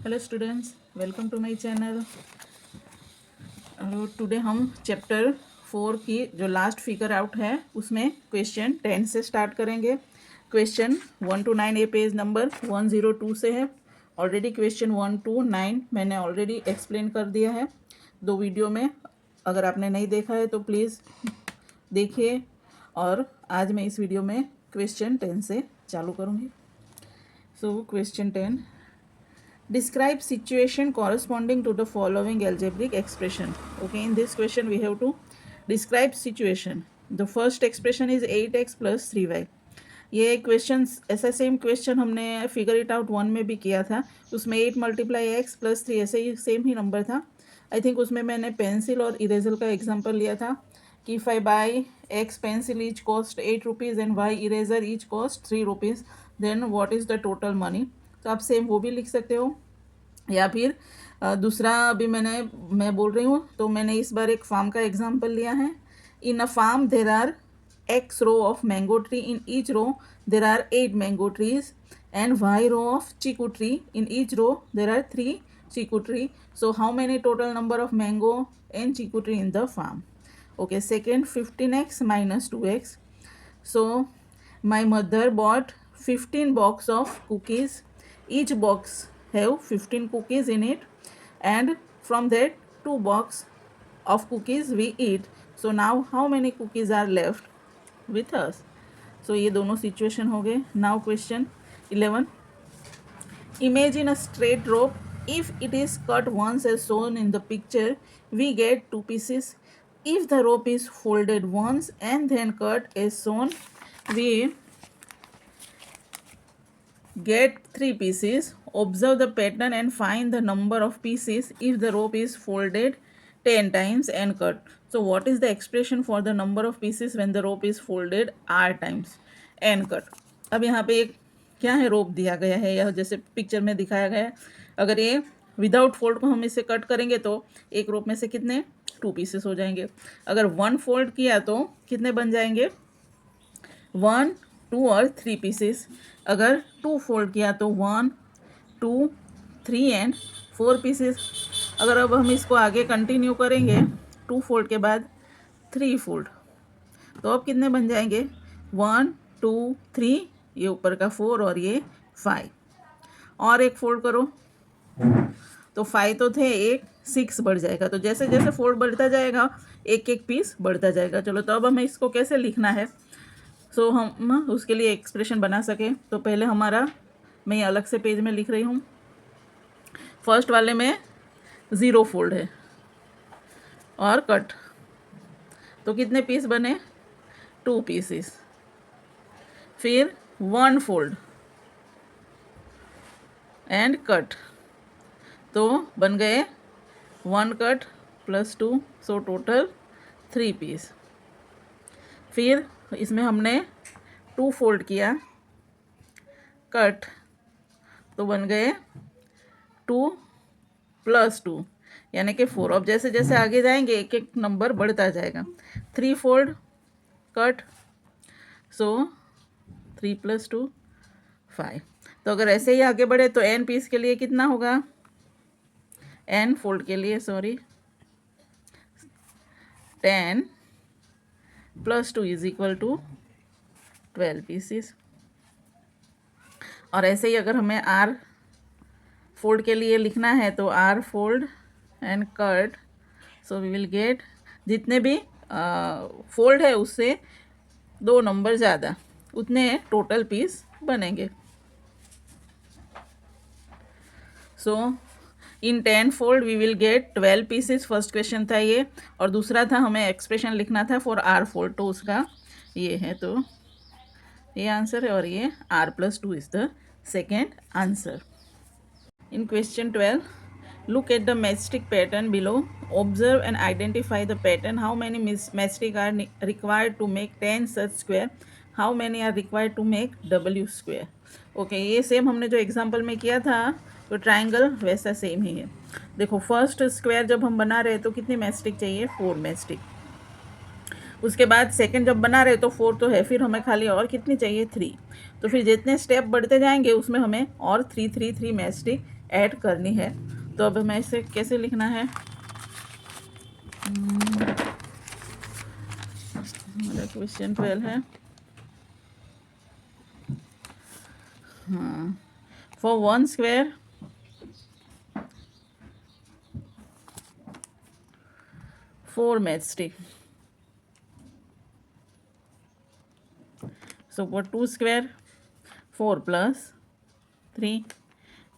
Hello students, welcome to my channel. Today हम chapter 4 की जो लास्ट फिगर आउट है उसमें क्वेश्चन 10 से स्टार्ट करेंगे। क्वेश्चन 1 to 9 ये पेज नंबर 102 से है। ऑलरेडी क्वेश्चन 1 to 9 मैंने ऑलरेडी एक्सप्लेन कर दिया है 2 वीडियो में। अगर आपने नहीं देखा है तो प्लीज़ देखिए। और आज मैं इस वीडियो में क्वेश्चन 10 से चालू करूँगी। So question 10, describe situation corresponding to the following algebraic expression. Okay, in this question we have to describe situation. The first expression is 8x plus 3y. ये क्वेश्चन ऐसा सेम क्वेश्चन हमने figure it out 1 में भी किया था। उसमें 8 multiply x plus 3 ऐसे ही same ही number था। आई थिंक उसमें मैंने पेंसिल और इरेजर का एग्जांपल लिया था कि if I buy x pencil each cost 8 rupees and y eraser each cost 3 rupees, then what is the total money. तो आप सेम वो भी लिख सकते हो। या फिर दूसरा अभी मैं बोल रही हूँ तो मैंने इस बार एक फार्म का एग्जांपल लिया है। In a form there are x row of mango tree, in each row there are 8 mango trees, and y row of chiku tree, in each row there are 3 chiku tree. So how many total number of mango and chiku tree in the farm? Okay, second, 15x minus 2x. So my mother bought 15 box of cookies. Each box have 15 cookies in it, and from that 2 box of cookies we eat. So now how many cookies are left with us? So ये दोनों situation हो गए। Now question 11, imagine a straight rope. If it is cut once as shown in the picture, we get 2 pieces. If the rope is folded once and then cut as shown, we get 3 pieces. Observe the pattern and find the number of pieces if the rope is folded 10 times and cut. So what is the expression for the number of pieces when the rope is folded r times and cut? अब यहाँ पे एक क्या है, रोप दिया गया है, यह जैसे पिक्चर में दिखाया गया है। अगर ये विदाउट फोल्ड को हम इसे कट करेंगे तो एक रोप में से कितने 2 पीसेस हो जाएंगे। अगर 1 फोल्ड किया तो कितने बन जाएंगे 1, 2 और 3 पीसेस। अगर 2 फोल्ड किया तो 1, 2, 3 एंड 4 पीसेस। अगर अब हम इसको आगे कंटिन्यू करेंगे 2 फोल्ड के बाद 3 फोल्ड, तो अब कितने बन जाएंगे 1, 2, 3, ये ऊपर का 4 और ये 5। और एक फोल्ड करो तो 5 तो थे, एक 6 बढ़ जाएगा। तो जैसे जैसे फोल्ड बढ़ता जाएगा एक एक पीस बढ़ता जाएगा। चलो, तो अब हमें इसको कैसे लिखना है, सो हम उसके लिए एक्सप्रेशन बना सके तो पहले हमारा, मैं ये अलग से पेज में लिख रही हूँ। फर्स्ट वाले में 0 फोल्ड है और कट, तो कितने पीस बने 2 पीसेस। फिर 1 फोल्ड एंड कट, तो बन गए 1 cut plus 2, so total 3 piece. फिर इसमें हमने 2 फोल्ड किया, कट, तो बन गए 2 प्लस 2 यानी कि 4। अब जैसे जैसे आगे जाएंगे एक एक नंबर बढ़ता जाएगा। 3 फोल्ड, कट, सो 3 प्लस 2 5। तो अगर ऐसे ही आगे बढ़े तो n पीस के लिए कितना होगा, n फोल्ड के लिए 10 plus 2 is equal to 12 pieces. और ऐसे ही अगर हमें r फोल्ड के लिए लिखना है तो r fold and cut, so we will get, जितने भी फोल्ड है उससे 2 नंबर ज़्यादा, उतने टोटल पीस बनेंगे। So in 10 fold we will get 12 pieces. First question था ये, और दूसरा था हमें एक्सप्रेशन लिखना था फॉर r फोल्ड, तो उसका ये है, तो ये आंसर है और ये r plus 2 is the second answer. In question 12, look at the matchstick pattern below. Observe and identify the pattern. How many matchstick are required to make 10 such square? How many are required to make W square? Okay, ये same हमने जो example में किया था तो triangle वैसा same ही है। देखो, फर्स्ट स्क्वायर जब हम बना रहे तो कितनी मैचस्टिक चाहिए 4 मैचस्टिक। उसके बाद सेकंड जब बना रहे तो 4 तो है, फिर हमें खाली और कितनी चाहिए 3। तो फिर जितने स्टेप बढ़ते जाएंगे उसमें हमें और 3 मैचस्टिक ऐड करनी है। तो अब हमें इसे कैसे लिखना है, हमारा क्वेश्चन 12 है। हाँ, for 1 square 4 matchstick. So for 2 square 4 plus 3,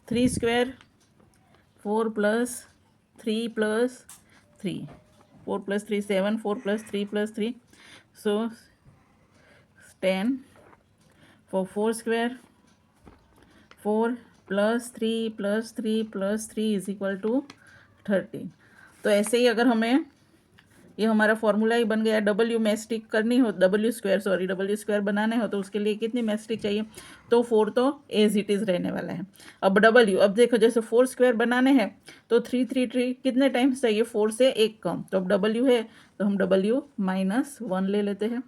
3 square 4 plus 3 plus 3, 4 plus 3 7, 4 plus 3 plus 3, so 10. For 4 square 4 plus 3 plus 3 plus 3 is equal to 13. तो ऐसे ही अगर हमें ये हमारा फॉर्मूला ही बन गया, डब्ल्यू मैस्टिक करनी हो, डब्ल्यू स्क्वायर बनाने हो तो उसके लिए कितनी मैस्टिक चाहिए, तो 4 तो एज इट इज़ रहने वाला है। अब डब्ल्यू, अब देखो जैसे 4 स्क्वायर बनाने हैं तो 3 कितने टाइम्स चाहिए, 4 से 1 कम, तो अब डब्ल्यू है तो हम डब्ल्यू -1 ले लेते हैं,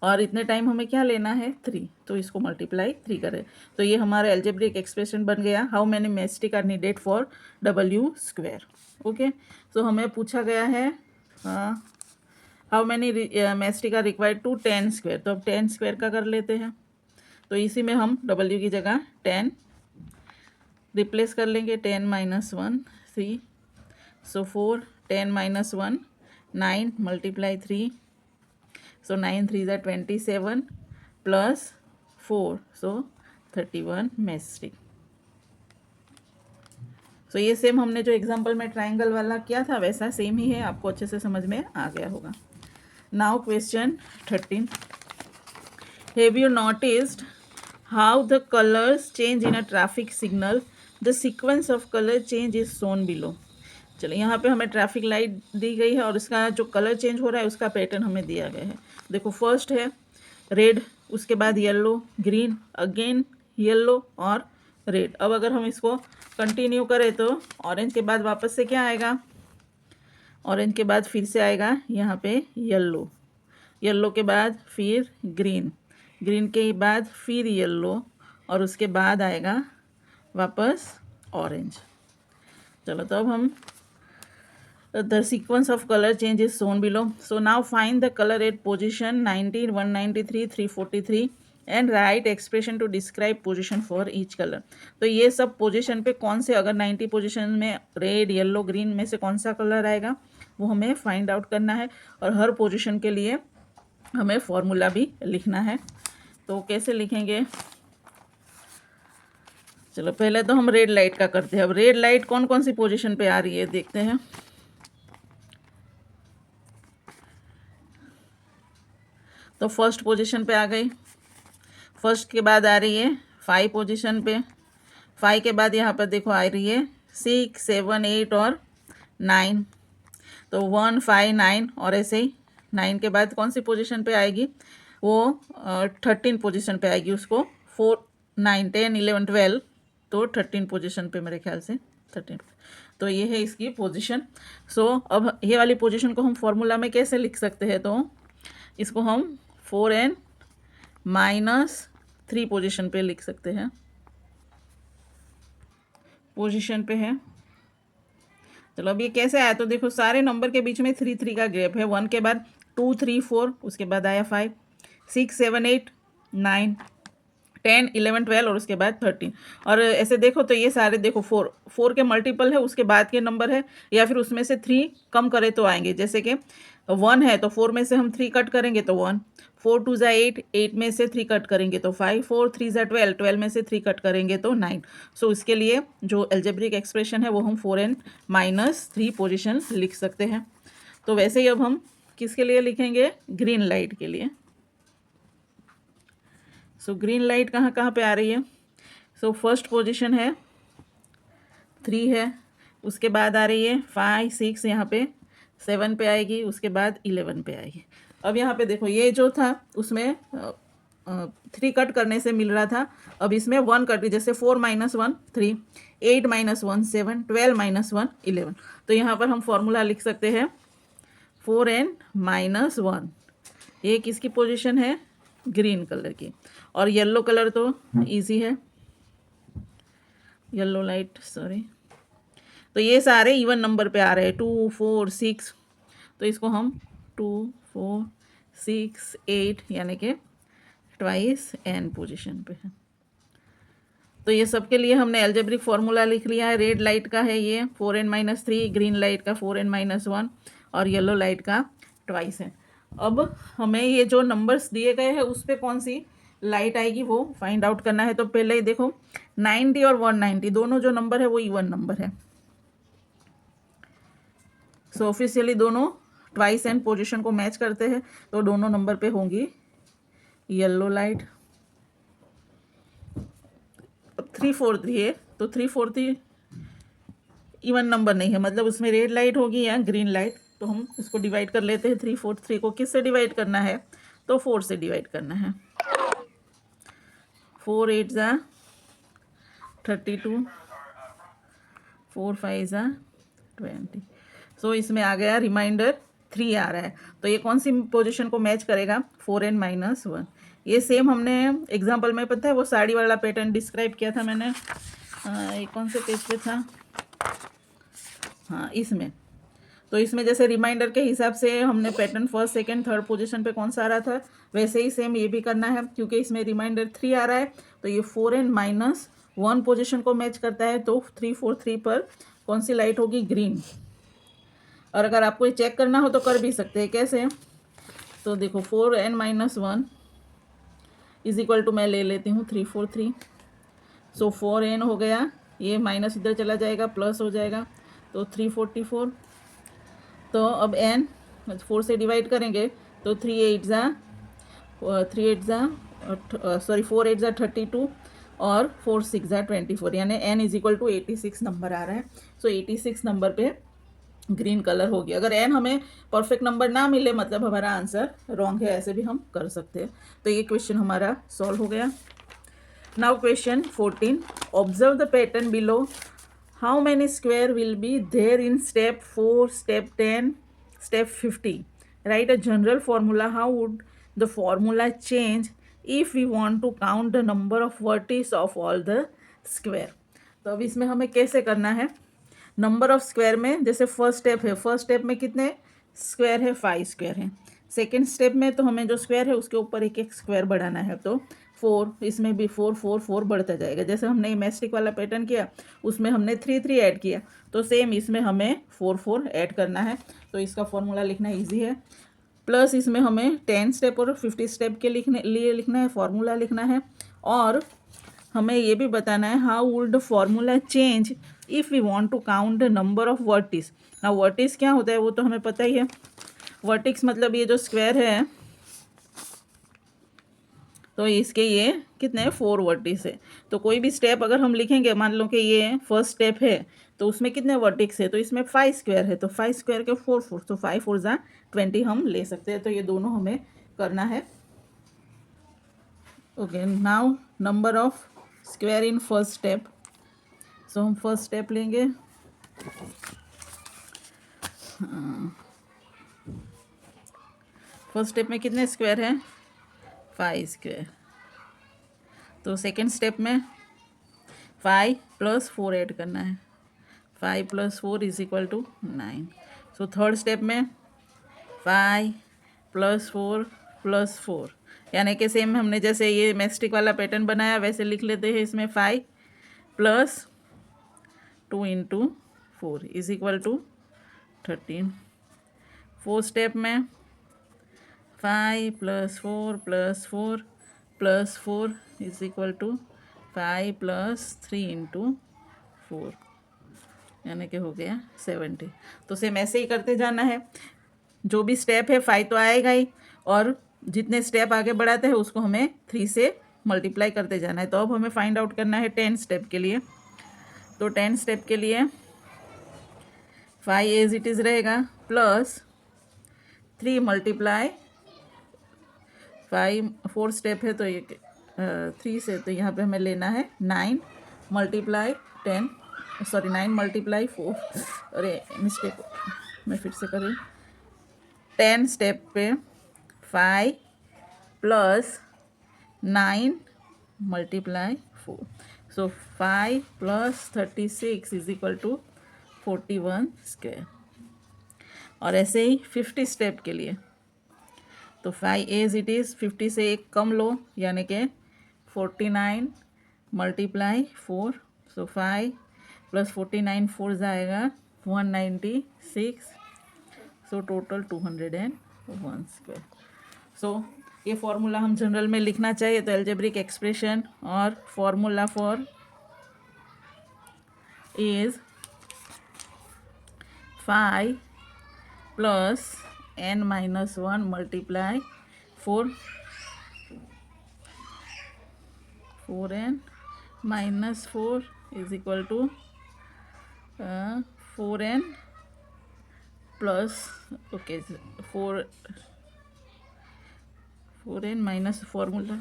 और इतने टाइम हमें क्या लेना है 3, तो इसको मल्टीप्लाई 3 करें, तो ये हमारा एल्जेब्रिक एक्सप्रेशन बन गया, how many matchstick are needed for W square. Okay, तो हमें पूछा गया है how many matchstick are required to 10 square, तो अब 10 स्क्वायर का कर लेते हैं, तो इसी में हम डब्ल्यू की जगह 10 रिप्लेस कर लेंगे, 10 - 1 3, सो 4 10 - 1 9 multiply 3, so 9 3s are 27 plus 4, so 31 मैस्टिक। सो ये सेम हमने जो एग्जांपल में ट्राइंगल वाला किया था वैसा सेम ही है, आपको अच्छे से समझ में आ गया होगा। Now question 13, have you noticed how the colours change in a traffic signal, the sequence of colour change is shown below. चलिए यहाँ पे हमें ट्रैफिक लाइट दी गई है और इसका जो कलर चेंज हो रहा है उसका पैटर्न हमें दिया गया है। देखो फर्स्ट है रेड, उसके बाद येलो, ग्रीन, अगेन येलो और रेड। अब अगर हम इसको कंटिन्यू करें तो ऑरेंज के बाद वापस से क्या आएगा, ऑरेंज के बाद फिर से आएगा यहाँ पे येलो, येलो के बाद फिर ग्रीन, ग्रीन के बाद फिर येलो और उसके बाद आएगा वापस ऑरेंज। चलो तो अब हम the sequence of color change is shown below. So now find the color at position 90, 193, 343 and write expression to describe position for each color. तो ये सब पोजीशन पे कौन से, अगर 90 पोजीशन में रेड येलो ग्रीन में से कौन सा कलर आएगा वो हमें फाइंड आउट करना है, और हर पोजीशन के लिए हमें फॉर्मूला भी लिखना है। तो कैसे लिखेंगे, चलो पहले तो हम रेड लाइट का करते हैं। अब रेड लाइट कौन कौन सी पोजीशन पे आ रही है देखते हैं। तो फर्स्ट पोजीशन पे आ गई, फर्स्ट के बाद आ रही है 5 पोजीशन पे, 5 के बाद यहाँ पर देखो आ रही है 6 7 8 और 9, तो 1 5 9 और ऐसे ही 9 के बाद कौन सी पोजीशन पे आएगी, वो 13 पोजीशन पे आएगी, उसको 4 9 10 11 12, तो 13 पोजीशन पे मेरे ख्याल से 13, तो ये है इसकी पोजीशन। सो अब ये वाली पोजीशन को हम फॉर्मूला में कैसे लिख सकते हैं, तो इसको हम 4n - 3 पोजीशन पे लिख सकते हैं, पोजीशन पे है। चलो अब ये कैसे आया, तो देखो सारे नंबर के बीच में 3 3 का गैप है, 1 के बाद 2 3 4, उसके बाद आया 5 6 7 8 9 10 11 12 और उसके बाद 13, और ऐसे देखो तो ये सारे देखो 4 के मल्टीपल है, उसके बाद के नंबर है, या फिर उसमें से 3 कम करें तो आएंगे, जैसे कि 1 है तो 4 में से हम 3 कट करेंगे तो 1, 4 2 ज़ा 8, 8 में से 3 कट करेंगे तो 5, 4 3 ज़ा 12, 12 में से 3 कट करेंगे तो 9। सो इसके लिए जो एल्जेब्रिक एक्सप्रेशन है वो हम 4n - 3 पोजीशन लिख सकते हैं। तो वैसे ही अब हम किसके लिए लिखेंगे, ग्रीन लाइट के लिए। सो ग्रीन लाइट कहाँ कहाँ पे आ रही है, सो फर्स्ट पोजीशन है 3 है, उसके बाद आ रही है 5 6, यहाँ पे 7 पे आएगी, उसके बाद 11 पे आएगी। अब यहाँ पे देखो ये जो था उसमें 3 कट करने से मिल रहा था, अब इसमें 1 कट, जैसे 4 - 1 3, 8 - 1 7, 12 - 1 11, तो यहाँ पर हम फॉर्मूला लिख सकते हैं 4n - 1। ये किसकी पोजीशन है, ग्रीन कलर की, और येलो कलर तो इजी है, येलो लाइट, सॉरी। तो ये सारे इवन नंबर पे आ रहे हैं, 2 4 6। तो इसको हम 2 4 6 8 यानी कि ट्वाइस n पोजीशन पे है। तो ये सब के लिए हमने एल्जेब्रिक फार्मूला लिख लिया है। रेड लाइट का है ये 4n-3, ग्रीन लाइट का 4n-1 और येलो लाइट का ट्वाइस है। अब हमें ये जो नंबर्स दिए गए हैं उस पर कौन सी लाइट आएगी वो फाइंड आउट करना है। तो पहले ही देखो 90 और 190 दोनों जो नंबर है वो इवन नंबर है। सो ऑफिशियली दोनों ट्वाइस एन पोजीशन को मैच करते हैं, तो दोनों नंबर पे होंगी येलो लाइट। 343 है तो 343 इवन नंबर नहीं है, मतलब उसमें रेड लाइट होगी या ग्रीन लाइट। तो हम इसको डिवाइड कर लेते हैं। 343 को किस से डिवाइड करना है, तो 4 से डिवाइड करना है। 4 8 ज़ा 32, 4 5 ज़ा 20। सो इसमें आ गया रिमाइंडर 3 आ रहा है। तो ये कौन सी पोजीशन को मैच करेगा, 4n-1। ये सेम हमने एग्जाम्पल में पता है वो साड़ी वाला पैटर्न डिस्क्राइब किया था मैंने, ये कौन से पेज पे था, हाँ इसमें। तो इसमें जैसे रिमाइंडर के हिसाब से हमने pattern first second third position पे कौन सा आ रहा था, वैसे ही सेम ये भी करना है। क्योंकि इसमें रिमाइंडर 3 आ रहा है तो ये 4n-1 पोजीशन को मैच करता है। तो 343 पर कौन सी लाइट होगी, ग्रीन। और अगर आपको ये चेक करना हो तो कर भी सकते हैं, कैसे, तो देखो 4n-1 इज इक्वल टू मैं ले लेती हूँ 343। सो 4n हो गया, ये माइनस इधर चला जाएगा प्लस हो जाएगा तो 344। तो अब n 4 से डिवाइड करेंगे तो 3 8 ज़ा 4 8 ज़ा 32 और 4 6 ज़ा 24, यानी n is equal to 86 number आ रहा है। सो 86 नंबर पे ग्रीन कलर हो गया। अगर n हमें परफेक्ट नंबर ना मिले मतलब हमारा आंसर रॉन्ग है, ऐसे भी हम कर सकते हैं। तो ये क्वेश्चन हमारा सॉल्व हो गया। Now question 14, observe the pattern below. How many square will be there in step 4, step 10, step 50? Right a general formula. How would the formula change if we want to count the number of vertices of all the square? तो अब इसमें हमें कैसे करना है, number of square में जैसे first step है, फर्स्ट स्टेप में कितने स्क्वायर है, 5 स्क्वायर है। सेकेंड स्टेप में तो हमें जो स्क्वायर है उसके ऊपर एक एक स्क्वायर बढ़ाना है, तो 4, इसमें भी 4 4 4 बढ़ता जाएगा। जैसे हमने मैस्टिक वाला पैटर्न किया उसमें हमने 3 3 ऐड किया, तो सेम इसमें हमें 4 4 ऐड करना है। तो इसका फॉर्मूला लिखना ईजी है। प्लस इसमें हमें 10 स्टेप और 50 स्टेप के लिए लिखना है, फॉर्मूला लिखना है। और हमें ये भी बताना है how would the formula change if we want to count the number of vertices. ना वर्टिस क्या होता है वो तो हमें पता ही है। वर्टिक्स मतलब ये जो स्क्वायर है तो इसके ये कितने 4 वर्टिस है। तो कोई भी स्टेप अगर हम लिखेंगे, मान लो कि ये फर्स्ट स्टेप है तो उसमें कितने वर्टिक्स है, तो इसमें 5 स्क्वायर है, तो 5 स्क्वायर के 4 4, तो 5 4 ज़ा 20 हम ले सकते हैं। तो ये दोनों हमें करना है। Okay, now number of square in first step. So हम फर्स्ट स्टेप लेंगे, फर्स्ट स्टेप में कितने स्क्वायर हैं, 5 स्क्वायर। तो सेकेंड स्टेप में 5 + 4 ऐड करना है, 5 + 4 is equal to 9। So third step में 5 + 4 + 4, यानी कि सेम हमने जैसे ये मैस्टिक वाला पैटर्न बनाया वैसे लिख लेते हैं। इसमें 5 + 2 × 4 is equal to 13। Fourth step में 5 + 4 + 4 + 4 इज इक्वल टू 5 + 3 × 4, यानी कि हो गया 70। तो सेम ऐसे ही करते जाना है। जो भी स्टेप है 5 तो आएगा ही, और जितने स्टेप आगे बढ़ाते हैं उसको हमें 3 से मल्टीप्लाई करते जाना है। तो अब हमें फाइंड आउट करना है 10 स्टेप के लिए। तो 10 स्टेप के लिए 5 एज इट इज़ रहेगा प्लस 3 × 5, 4 स्टेप है तो ये 3 से, तो यहाँ पे हमें लेना है 9 × 10, सॉरी 9 × 4, अरे मिस्टेक मैं फिर से कर रही हूँ। 10 स्टेप पे 5 + 9 × 4, so 5 + 36 is equal to 41 square. और ऐसे ही 50 स्टेप के लिए तो 5 एज इट इज़, 50 से एक कम लो, यानी कि 49 × 4, सो 5 + 49 4 जाएगा 196, सो टोटल 201 स्क्वायर। सो ये फॉर्मूला हम जनरल में लिखना चाहिए तो एल्जेब्रिक एक्सप्रेशन और formula for is 5 + n - 1 × 4, 4n - 4 is equal to 4n plus okay 4n minus formula.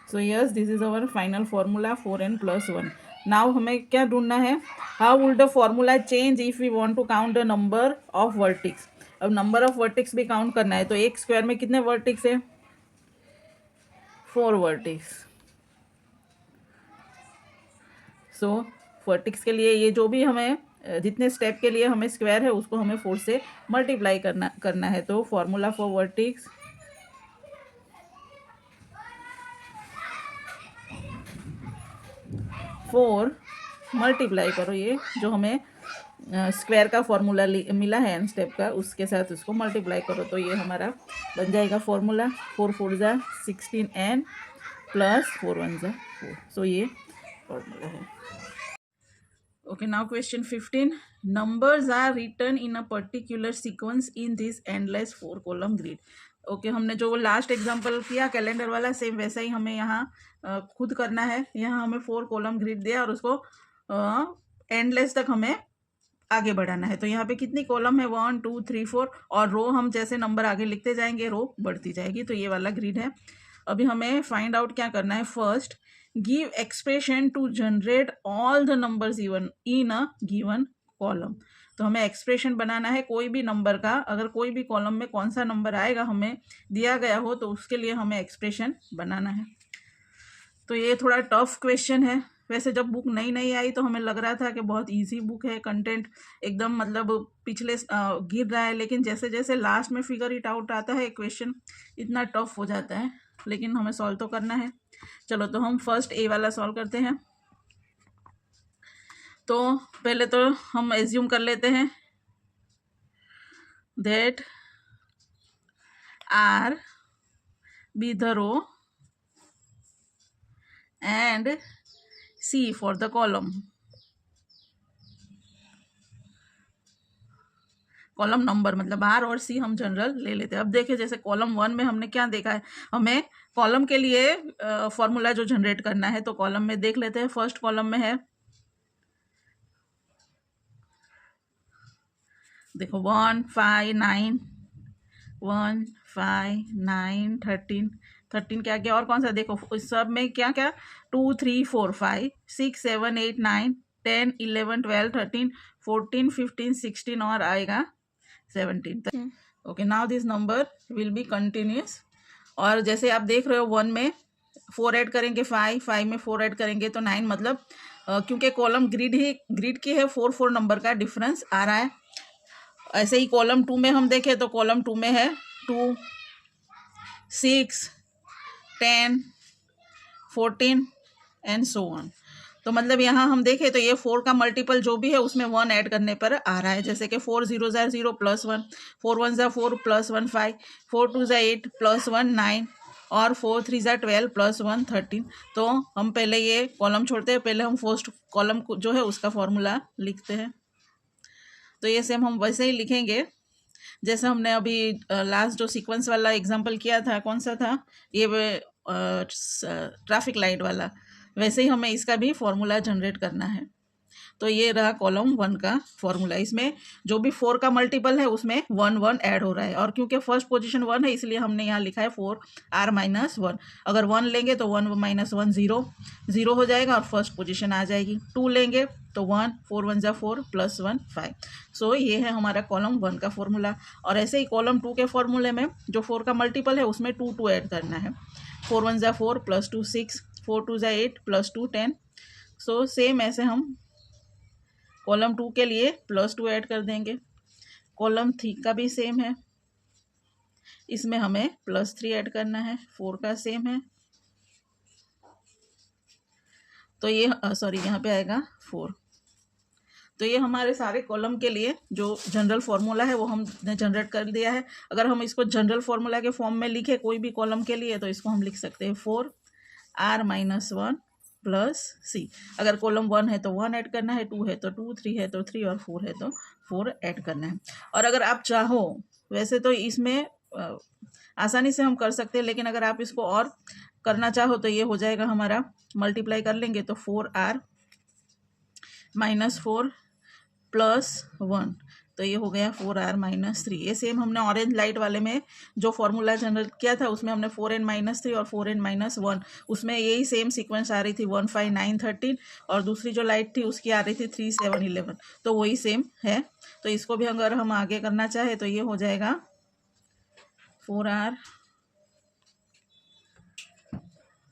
So yes, this is our final formula 4n + 1. Now हमें क्या ढूंढना है, how would the formula change if we want to count the number of vertex. अब number of vertices भी count करना है तो एक स्क्वायर में कितने वर्टिक्स है, 4 वर्टिक्स। सो वर्टिक्स के लिए ये जो भी हमें जितने स्टेप के लिए हमें स्क्वायर है उसको हमें 4 से मल्टीप्लाई करना है। तो फॉर्मूला फॉर वर्टिक्स 4 मल्टीप्लाई करो, ये जो हमें स्क्वायर का फॉर्मूला मिला है एन स्टेप का, उसके साथ उसको मल्टीप्लाई करो तो ये हमारा बन जाएगा फॉर्मूला 4 × 4 = 16n + 4 × 1 = 4। सो ये फॉर्मूला है। Okay, now question 15, numbers are written in a particular sequence in this endless 4 column grid. Okay, हमने जो लास्ट एग्जांपल किया कैलेंडर वाला, सेम वैसा ही हमें यहाँ खुद करना है। यहाँ हमें 4 कॉलम ग्रिड दिया और उसको एंडलेस तक हमें आगे बढ़ाना है। तो यहाँ पे कितनी कॉलम है, 1 2 3 4, और रो हम जैसे नंबर आगे लिखते जाएंगे रो बढ़ती जाएगी। तो ये वाला ग्रिड है। अभी हमें फाइंड आउट क्या करना है, first give expression to generate all the numbers even in a given column. तो हमें एक्सप्रेशन बनाना है कोई भी नंबर का, अगर कोई भी कॉलम में कौन सा नंबर आएगा हमें दिया गया हो तो उसके लिए हमें एक्सप्रेशन बनाना है। तो ये थोड़ा टफ क्वेश्चन है। वैसे जब बुक नई नई आई तो हमें लग रहा था कि बहुत इजी बुक है, कंटेंट एकदम मतलब पिछले गिर रहा है, लेकिन जैसे जैसे लास्ट में फिगर इट आउट आता है क्वेश्चन इतना टफ हो जाता है, लेकिन हमें सॉल्व तो करना है। चलो तो हम फर्स्ट ए वाला सॉल्व करते हैं। तो पहले तो हम एज्यूम कर लेते हैं that R be the row and C for the column. Column number मतलब आर और सी हम जनरल ले लेते हैं। अब देखिए जैसे कॉलम 1 में हमने क्या देखा है, हमें कॉलम के लिए फॉर्मूला जो जनरेट करना है, तो कॉलम में देख लेते हैं। फर्स्ट कॉलम में है, देखो 1 5 9 1 5 9 13 13 क्या क्या और कौन सा, देखो इस सब में क्या क्या 2 3 4 5 6 7 8 9 10 11 12 13 14 15 16 और आएगा 17। Okay, now this number will be continuous. और जैसे आप देख रहे हो 1 में 4 ऐड करेंगे 5, 5 में 4 ऐड करेंगे तो 9, मतलब क्योंकि कॉलम ग्रिड की है 4 4 नंबर का डिफरेंस आ रहा है। ऐसे ही कॉलम 2 में हम देखें तो कॉलम 2 में है 2 6 10 14 एंड सो ऑन। तो मतलब यहाँ हम देखें तो ये 4 का मल्टीपल जो भी है उसमें 1 ऐड करने पर आ रहा है। जैसे कि 4 0 0 + 1, 4 1 4 + 1 5, 4 2 8 + 1 9 और 4 3 12 + 1 13। तो हम पहले ये कॉलम छोड़ते हैं, पहले हम फर्स्ट कॉलम जो है उसका फॉर्मूला लिखते हैं। तो ये सेम हम वैसे ही लिखेंगे जैसे हमने अभी लास्ट जो सीक्वेंस वाला एग्जांपल किया था, कौन सा था ये, ट्रैफिक लाइट वाला, वैसे ही हमें इसका भी फॉर्मूला जनरेट करना है। तो ये रहा कॉलम 1 का फॉर्मूला। इसमें जो भी 4 का मल्टीपल है उसमें 1 1 ऐड हो रहा है, और क्योंकि फर्स्ट पोजीशन 1 है इसलिए हमने यहाँ लिखा है 4r - 1। अगर 1 लेंगे तो 1 - 1 0 हो जाएगा और फर्स्ट पोजीशन आ जाएगी। 2 लेंगे तो 1 4 1 4 + 1 5। सो ये है हमारा कॉलम 1 का फॉर्मूला। और ऐसे ही कॉलम 2 के फॉर्मूले में जो 4 का मल्टीपल है उसमें 2 2 ऐड करना है। 4 1 4 + 2 6, 4 2 8 + 2 10, सो सेम ऐसे हम कॉलम 2 के लिए +2 ऐड कर देंगे। कॉलम 3 का भी सेम है, इसमें हमें +3 ऐड करना है। 4 का सेम है, तो ये सॉरी यहाँ पे आएगा 4। तो ये हमारे सारे कॉलम के लिए जो जनरल फार्मूला है वो हमने जनरेट कर दिया है। अगर हम इसको जनरल फार्मूला के फॉर्म में लिखे कोई भी कॉलम के लिए, तो इसको हम लिख सकते हैं 4r-1 प्लस सी। अगर कॉलम 1 है तो 1 ऐड करना है, 2 है तो 2, 3 है तो 3 और 4 है तो 4 ऐड करना है। और अगर आप चाहो, वैसे तो इसमें आसानी से हम कर सकते हैं, लेकिन अगर आप इसको और करना चाहो तो ये हो जाएगा हमारा, मल्टीप्लाई कर लेंगे तो 4r-4 प्लस 1, तो ये हो गया 4r-3। ये सेम हमने ऑरेंज लाइट वाले में जो फॉर्मूला जनरेट किया था उसमें हमने 4n-3 और 4n-1, उसमें यही सेम सीक्वेंस आ रही थी 1, 5, 9, 13, और दूसरी जो लाइट थी उसकी आ रही थी 3, 7, 11, तो वही सेम है। तो इसको भी अगर हम आगे करना चाहे तो ये हो जाएगा 4r,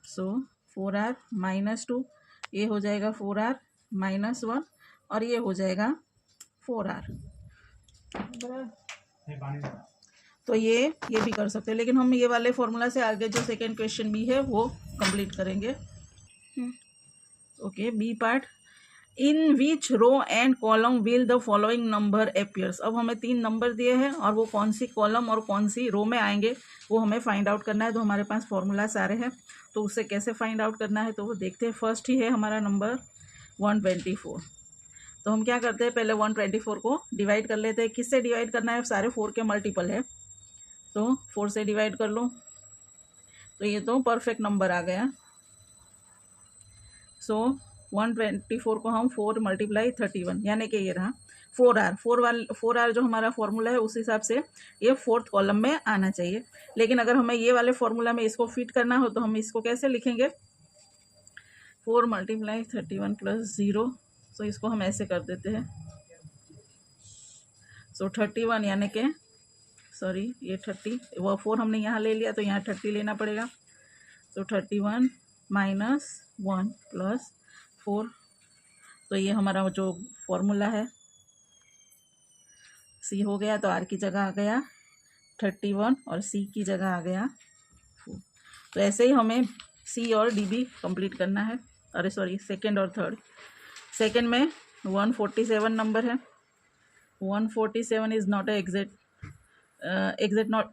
सो 4r-2, ये हो जाएगा 4r-1, और ये हो जाएगा 4r। तो ये भी कर सकते हैं, लेकिन हम ये वाले फॉर्मूला से आगे जो सेकेंड क्वेश्चन भी है वो कंप्लीट करेंगे। Okay, B part, in which row and column will the following number appears. अब हमें 3 नंबर दिए हैं और वो कौन सी कॉलम और कौन सी रो में आएंगे वो हमें फाइंड आउट करना है। तो हमारे पास फॉर्मूला सारे हैं, तो उससे कैसे फाइंड आउट करना है तो वो देखते हैं। फर्स्ट ही है हमारा नंबर 124। तो हम क्या करते हैं, पहले 124 को डिवाइड कर लेते हैं। किससे डिवाइड करना है, सारे 4 के मल्टीपल है, तो 4 से डिवाइड कर लो, तो ये तो परफेक्ट नंबर आ गया। सो 124 को हम 4 × 31, यानी कि ये रहा 4r जो हमारा फॉर्मूला है उस हिसाब से ये 4th कॉलम में आना चाहिए। लेकिन अगर हमें ये वाले फॉर्मूला में इसको फिट करना हो तो हम इसको कैसे लिखेंगे, 4 × 31 + 0, सो इसको हम ऐसे कर देते हैं। सो 31 यानी कि सॉरी ये 30, वो 4 हमने यहाँ ले लिया तो यहाँ 30 लेना पड़ेगा। तो 31 - 1 + 4, तो ये हमारा जो फॉर्मूला है सी हो गया, तो आर की जगह आ गया 31 और सी की जगह आ गया 4। तो ऐसे ही हमें सी और डी भी कंप्लीट करना है। अरे सॉरी, सेकंड और थर्ड। सेकंड में 147 नंबर है। 147 is not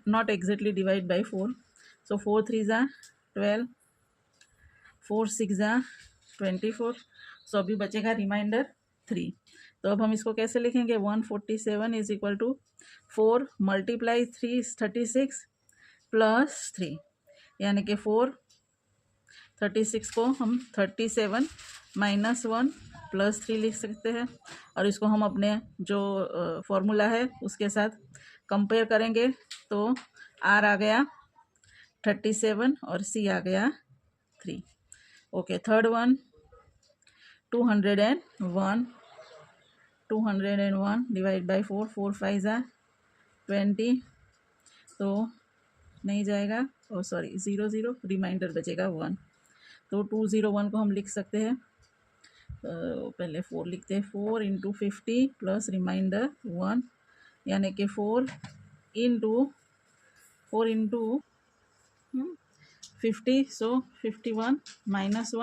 not exactly divide by 4। सो 4 3 ज़ा 12, 4 6 ज़ा 24, सो अभी बचेगा रिमाइंडर 3। तो अब हम इसको कैसे लिखेंगे, 147 इज इक्वल टू 4 × 3 36 + 3, यानी कि 4 36 को हम 37 - 1 + 3 लिख सकते हैं, और इसको हम अपने जो फॉर्मूला है उसके साथ कंपेयर करेंगे तो आर आ गया 37 और सी आ गया 3। Okay, third one 201 divide by 4, 4 5 ज़ा 20, तो नहीं जाएगा, ओ सॉरी 0 0, रिमाइंडर बचेगा 1। तो 201 को हम लिख सकते हैं, पहले 4 लिखते हैं, 4 × 50 प्लस रिमाइंडर 1, यानी कि 4 × 50, सो 51 - 1 +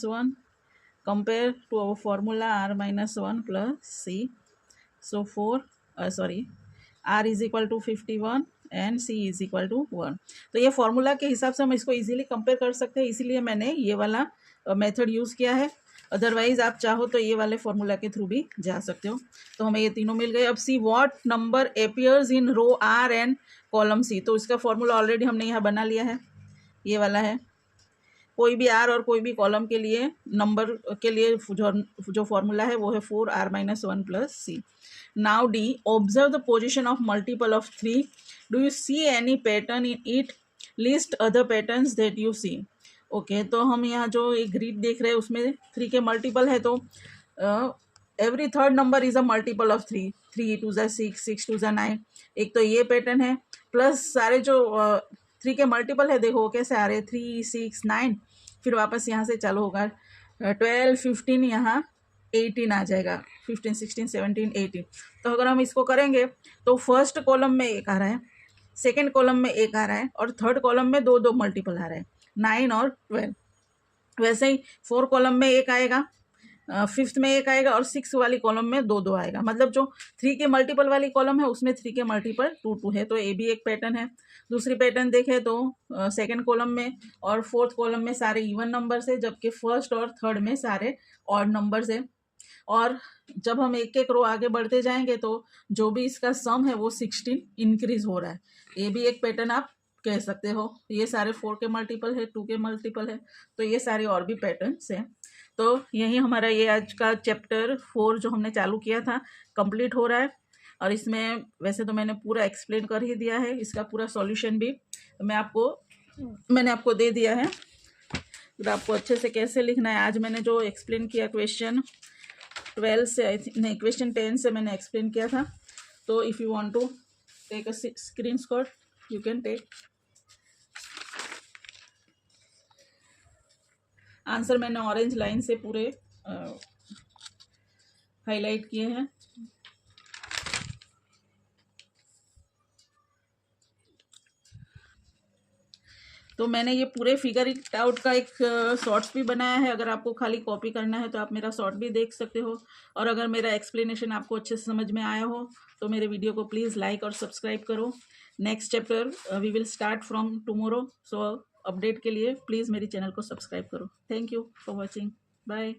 1, compare to our formula r-1 plus c, so 4 r is equal to 51 and c is equal to 1। तो ये फॉर्मूला के हिसाब से हम इसको इजीली कंपेयर कर सकते हैं, इसीलिए मैंने ये वाला मेथड यूज़ किया है। अदरवाइज आप चाहो तो ये वाले फॉर्मूला के थ्रू भी जा सकते हो। तो हमें ये तीनों मिल गए। अब see what number appears in row R and column C, तो इसका फॉर्मूला ऑलरेडी हमने यहाँ बना लिया है, ये वाला है। कोई भी आर और कोई भी कॉलम के लिए नंबर के लिए जो फॉर्मूला है वो है 4r-1 + c। Now D, observe the position of multiple of 3, do you see any pattern in it, list other patterns that you see. Okay, तो हम यहाँ जो एक ग्रिड देख रहे हैं उसमें 3 के मल्टीपल है, तो every third number is a multiple of 3, 3 × 2 = 6, 6 × 2 = 9। एक तो ये पैटर्न है, प्लस सारे जो 3 के मल्टीपल है देखो कैसे आ रहे हैं, 3 6 9, फिर वापस यहाँ से चालू होगा 12, 15 यहाँ 18 आ जाएगा, 15, 16, 17, 18। तो अगर हम इसको करेंगे तो फर्स्ट कॉलम में एक आ रहा है, सेकेंड कॉलम में एक आ रहा है, और थर्ड कॉलम में दो दो मल्टीपल आ रहा है, 9 और 12। वैसे ही 4 कॉलम में एक आएगा, फिफ्थ में एक आएगा, और 6 वाली कॉलम में दो दो आएगा। मतलब जो 3 के मल्टीपल वाली कॉलम है उसमें 3 के मल्टीपल 2 2 है। तो ये भी एक पैटर्न है। दूसरी पैटर्न देखें तो सेकंड कॉलम में और फोर्थ कॉलम में सारे इवन नंबर्स है, जबकि फर्स्ट और थर्ड में सारे ऑड नंबर्स है। और जब हम एक एक रो आगे बढ़ते जाएंगे तो जो भी इसका सम है वो 16 इंक्रीज हो रहा है। ये भी एक पैटर्न आप कह सकते हो। ये सारे 4 के मल्टीपल है, 2 के मल्टीपल है, तो ये सारे और भी पैटर्न्स हैं। तो यही हमारा ये आज का चैप्टर 4 जो हमने चालू किया था कंप्लीट हो रहा है। और इसमें वैसे तो मैंने पूरा एक्सप्लेन कर ही दिया है, इसका पूरा सॉल्यूशन भी तो मैंने आपको दे दिया है। तो आपको अच्छे से कैसे लिखना है आज मैंने जो एक्सप्लेन किया, क्वेश्चन 12 से आई थिंक नहीं, क्वेश्चन 10 से मैंने एक्सप्लेन किया था। तो if you want to take a screenshot you can take. Answer मैंने ऑरेंज लाइन से पूरे हाईलाइट किए हैं। तो मैंने ये पूरे फिगर इट आउट का एक शॉर्ट्स भी बनाया है। अगर आपको खाली कॉपी करना है तो आप मेरा शॉर्ट भी देख सकते हो। और अगर मेरा एक्सप्लेनेशन आपको अच्छे से समझ में आया हो तो मेरे वीडियो को प्लीज़ लाइक और सब्सक्राइब करो। Next chapter we will start from tomorrow. So update के लिए प्लीज़ मेरी चैनल को सब्सक्राइब करो। Thank you for watching. Bye.